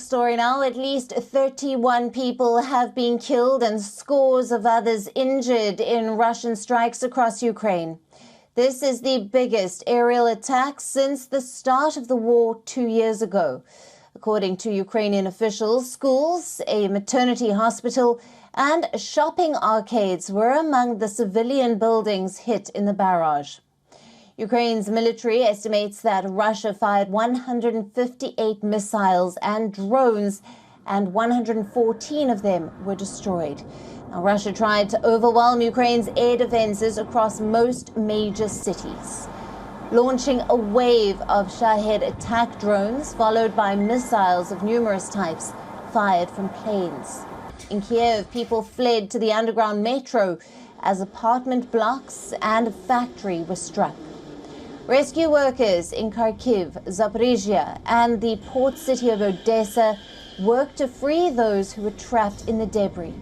story now. At least 31 people have been killed and scores of others injured in Russian strikes across Ukraine. This is the biggest aerial attack since the start of the war 2 years ago. According to Ukrainian officials, schools, a maternity hospital, and shopping arcades were among the civilian buildings hit in the barrage. Ukraine's military estimates that Russia fired 158 missiles and drones, and 114 of them were destroyed. Now, Russia tried to overwhelm Ukraine's air defenses across most major cities, launching a wave of Shahed attack drones, followed by missiles of numerous types fired from planes. In Kiev, people fled to the underground metro as apartment blocks and a factory were struck. Rescue workers in Kharkiv, Zaporizhia, and the port city of Odessa worked to free those who were trapped in the debris.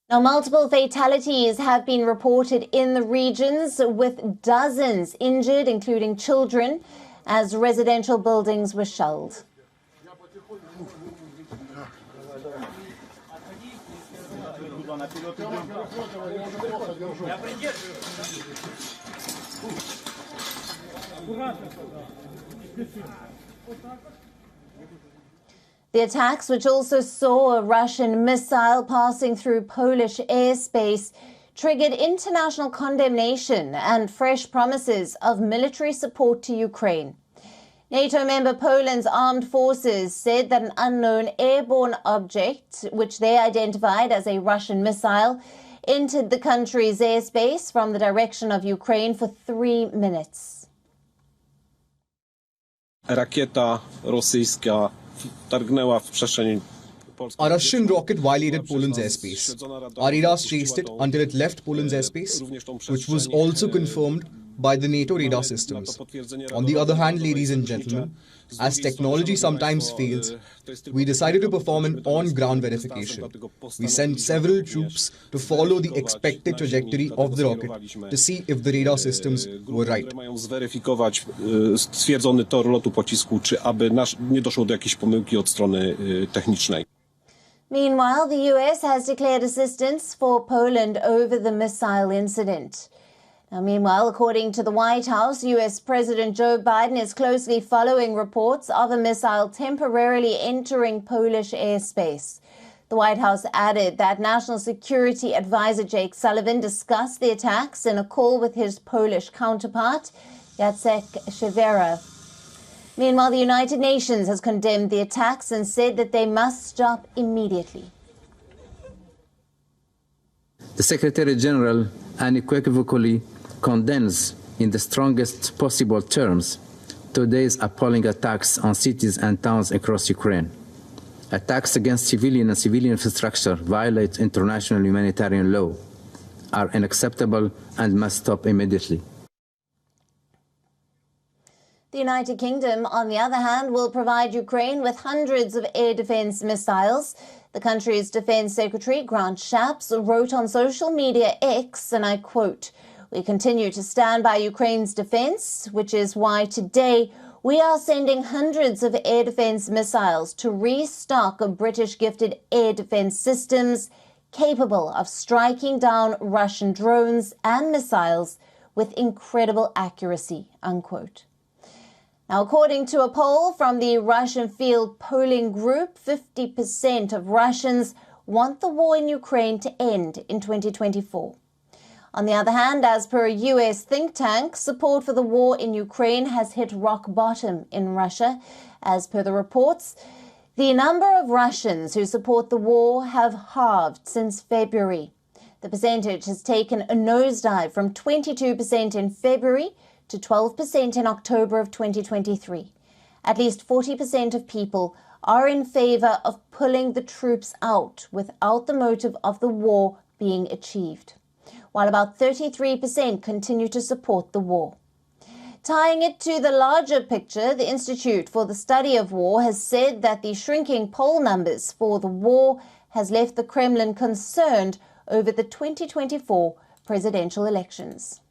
Now, multiple fatalities have been reported in the regions, with dozens injured, including children, as residential buildings were shelled. The attacks, which also saw a Russian missile passing through Polish airspace, triggered international condemnation and fresh promises of military support to Ukraine. NATO member Poland's armed forces said that an unknown airborne object, which they identified as a Russian missile, entered the country's airspace from the direction of Ukraine for 3 minutes. Rakieta rosyjska wtargnęła w przestrzeń. A Russian rocket violated Poland's airspace. Our radars chased it until it left Poland's airspace, which was also confirmed by the NATO radar systems. On the other hand, ladies and gentlemen, as technology sometimes fails, we decided to perform an on-ground verification. We sent several troops to follow the expected trajectory of the rocket to see if the radar systems were right. Mają zweryfikować stwierdzony tor lotu pocisku, czy aby nie doszło do jakiejś pomyłki od strony technicznej. Meanwhile, the US has declared assistance for Poland over the missile incident. Now, meanwhile, according to the White House, US President Joe Biden is closely following reports of a missile temporarily entering Polish airspace. The White House added that National Security Advisor Jake Sullivan discussed the attacks in a call with his Polish counterpart, Jacek Siewera. Meanwhile, the United Nations has condemned the attacks and said that they must stop immediately. The Secretary General unequivocally condemns in the strongest possible terms today's appalling attacks on cities and towns across Ukraine. Attacks against civilian and civilian infrastructure violate international humanitarian law, are unacceptable and must stop immediately. The United Kingdom, on the other hand, will provide Ukraine with hundreds of air defense missiles. The country's Defense Secretary, Grant Shapps, wrote on social media X, and I quote, "We continue to stand by Ukraine's defense, which is why today we are sending hundreds of air defense missiles to restock British-gifted air defense systems capable of striking down Russian drones and missiles with incredible accuracy," unquote. Now, according to a poll from the Russian Field Polling Group, 50% of Russians want the war in Ukraine to end in 2024. On the other hand, as per a US think tank, support for the war in Ukraine has hit rock bottom in Russia. As per the reports, the number of Russians who support the war have halved since February. The percentage has taken a nosedive from 22% in February to 12% in October of 2023. At least 40% of people are in favor of pulling the troops out without the motive of the war being achieved, while about 33% continue to support the war. Tying it to the larger picture, the Institute for the Study of War has said that the shrinking poll numbers for the war has left the Kremlin concerned over the 2024 presidential elections.